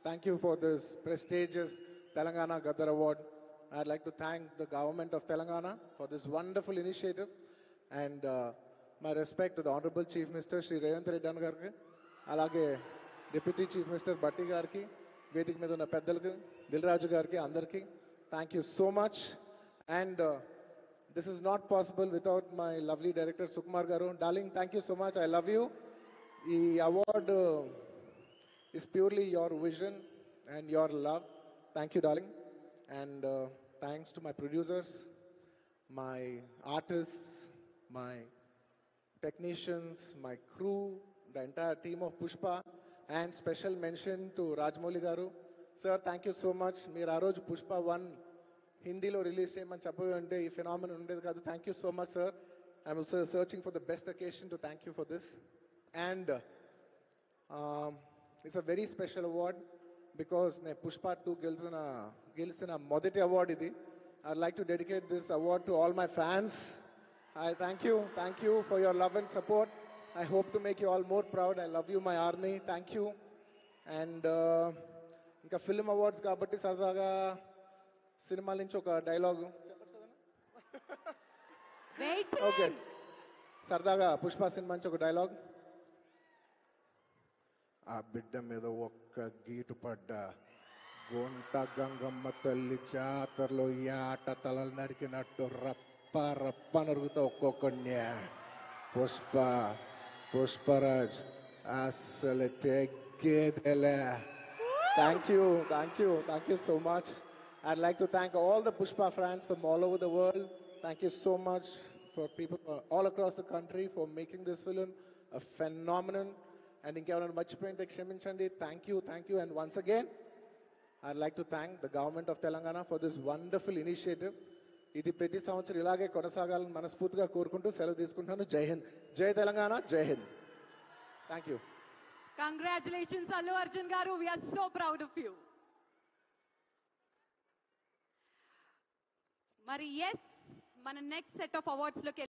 Thank you for this prestigious Telangana Gaddar Award. I'd like to thank the government of Telangana for this wonderful initiative and my respect to the Honorable Chief Minister Shri Revanth Reddy Garki, alage Deputy Chief Minister Batti Garki, Vedik మీద ఉన్న పెద్దలకు దిల్రాజు గారికి అందరికీ thank you so much and this is not possible without my lovely director Sukumar garu. Darling, thank you so much. I love you. The award is purely your vision and your love. Thank you, darling. And thanks to my producers, my artists, my technicians, my crew, the entire team of Pushpa, and special mention to Rajmouli garu. Sir, thank you so much. Meer aa roju Pushpa 1 హిందీలో release చేయమని చెప్పంటే ఈ phenomenon ఉండేది కాదు. Thank you so much sir. I'm also searching for the best occasion to thank you for this and it's a very special award because నేను పుష్ప 2 గెలిచిన మొదటి award ఇది. I would like to dedicate this award to all my fans. I thank you for your love and support. I hope to make you all more proud. I love you my army. Thank you. And ఇంకా film awards కాబట్టి సరదాగా సినిమాల నుంచి ఒక dialogue okay, సరదాగా Pushpa cinema నుంచి ఒక dialogue. ఆ బిడ్డ మీద ఒక్క గీటు పడ్డా గుంట గంగమ్మ తల్లి జాతరలో ఈ ఆట తలలు నరికినట్టు రప్ప రప్ప నరుగుతా ఒక్కొక్కడిని. పుష్పరాజ్ అస్సలు తెగ్గేదేలే. Thank you so much. I'd like to thank all the Pushpa fans from all over the world. Thank you so much for people all across the country for making this film a phenomenon. And inkevarana marchipoyinte kshaminchandi. Thank you. And once again, I'd like to thank the government of Telangana for this wonderful initiative. Idi prati samvatsaram ilage konasagalani manaspurtiga korukunటూ సెలవు తీసుకుంటున్నాను. జై హింద్, జై తెలంగాణ, జై Hind. Thank you. Congratulations, Allu Arjun garu. We are so proud of you. మరి yes, మన next set of awards లోకి